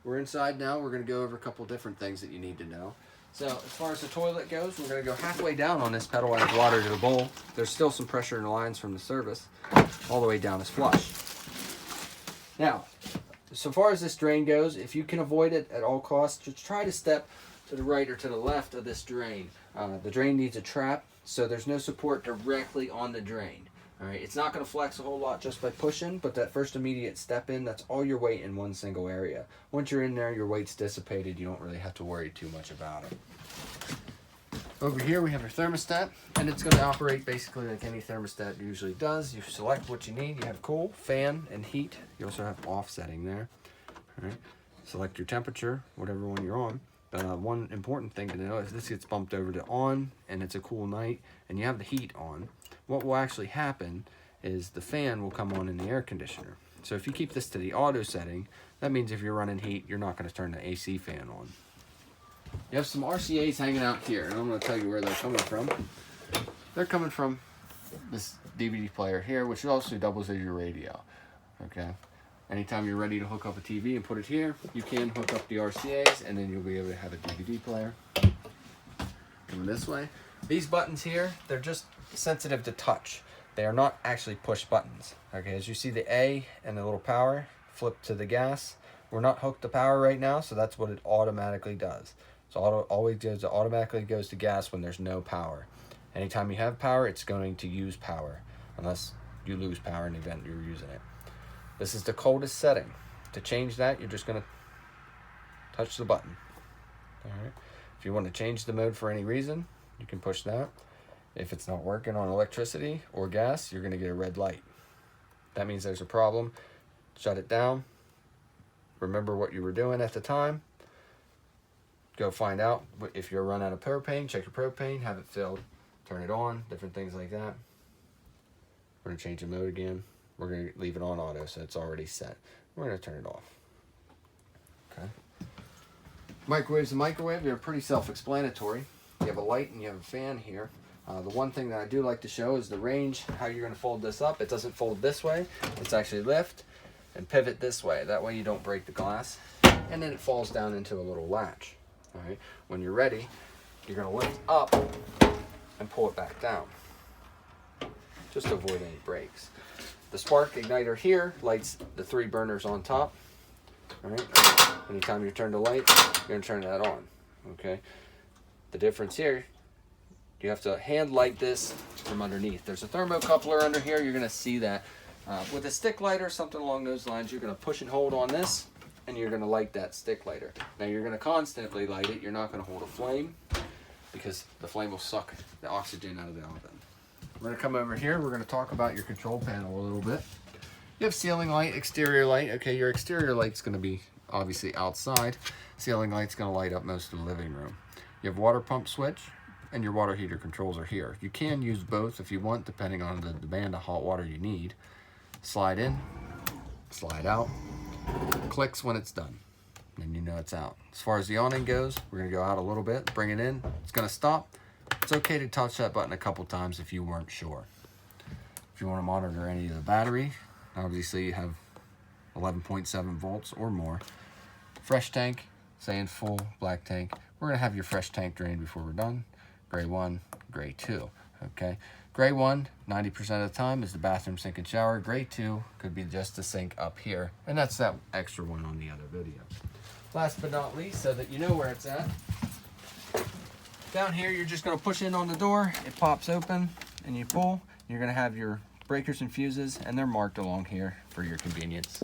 we're inside now. We're going to go over a couple different things that you need to know. So as far as the toilet goes, we're going to go halfway down on this pedal as water to the bowl. There's still some pressure in the lines from the service. All the way down is flush. Now, so far as this drain goes, if you can avoid it at all costs, just try to step to the right or to the left of this drain. The drain needs a trap, so there's no support directly on the drain. All right, it's not going to flex a whole lot just by pushing, but that first immediate step in, that's all your weight in one single area. Once you're in there, your weight's dissipated. You don't really have to worry too much about it. Over here we have our thermostat, and it's going to operate basically like any thermostat usually does. You select what you need. You have cool, fan, and heat. You also have offsetting there. All right. Select your temperature, whatever one you're on. One important thing to know is this gets bumped over to on, and it's a cool night, and you have the heat on. What will actually happen is the fan will come on in the air conditioner. So if you keep this to the auto setting, that means if you're running heat, you're not going to turn the AC fan on. You have some RCAs hanging out here, and I'm going to tell you where they're coming from. They're coming from this DVD player here, which also doubles as your radio. Okay. Anytime you're ready to hook up a TV and put it here, you can hook up the RCAs, and then you'll be able to have a DVD player. Coming this way. These buttons here, they're just sensitive to touch. They are not actually push buttons. Okay, as you see the A and the little power, flip to the gas. We're not hooked to power right now, so that's what it automatically does. So it automatically goes to gas when there's no power. Anytime you have power, it's going to use power, unless you lose power in the event you're using it. This is the coldest setting. To change that, you're just going to touch the button. All right. If you want to change the mode for any reason, you can push that. If it's not working on electricity or gas, you're going to get a red light. That means there's a problem. Shut it down. Remember what you were doing at the time. Go find out if you're run out of propane. Check your propane, have it filled, turn it on, different things like that. We're going to change the mode again. We're going to leave it on auto, so it's already set. We're going to turn it off. Okay. Microwave's a microwave. They're pretty self-explanatory. You have a light and you have a fan here. The one thing that I do like to show is the range, how you're going to fold this up. It doesn't fold this way. It's actually lift and pivot this way. That way you don't break the glass. And then it falls down into a little latch. All right. When you're ready, you're going to lift up and pull it back down, just to avoid any breaks. The spark igniter here lights the 3 burners on top. All right. Anytime you turn the light, you're going to turn that on. Okay. The difference here, you have to hand light this from underneath. There's a thermocoupler under here. You're going to see that. With a stick lighter, something along those lines, you're going to push and hold on this, and you're going to light that stick lighter. Now you're going to constantly light it. You're not going to hold a flame, because the flame will suck the oxygen out of the oven. We're going to come over here. We're going to talk about your control panel a little bit. You have ceiling light, exterior light. Okay, your exterior light's going to be obviously outside. Ceiling light's going to light up most of the living room. You have water pump switch, and your water heater controls are here. You can use both if you want, depending on the demand of hot water you need. Slide in, slide out, clicks when it's done, and you know it's out. As far as the awning goes, we're going to go out a little bit, bring it in, it's going to stop. It's okay to touch that button a couple times if you weren't sure. If you want to monitor any of the battery, obviously you have 11.7 volts or more. Fresh tank, saying full, black tank. We're going to have your fresh tank drain before we're done. Gray 1, gray 2. Okay. Gray 1, 90% of the time, is the bathroom, sink, and shower. Gray 2 could be just the sink up here. And that's that extra one on the other video. Last but not least, so that you know where it's at, down here you're just going to push in on the door. It pops open and you pull. You're going to have your breakers and fuses, and they're marked along here for your convenience.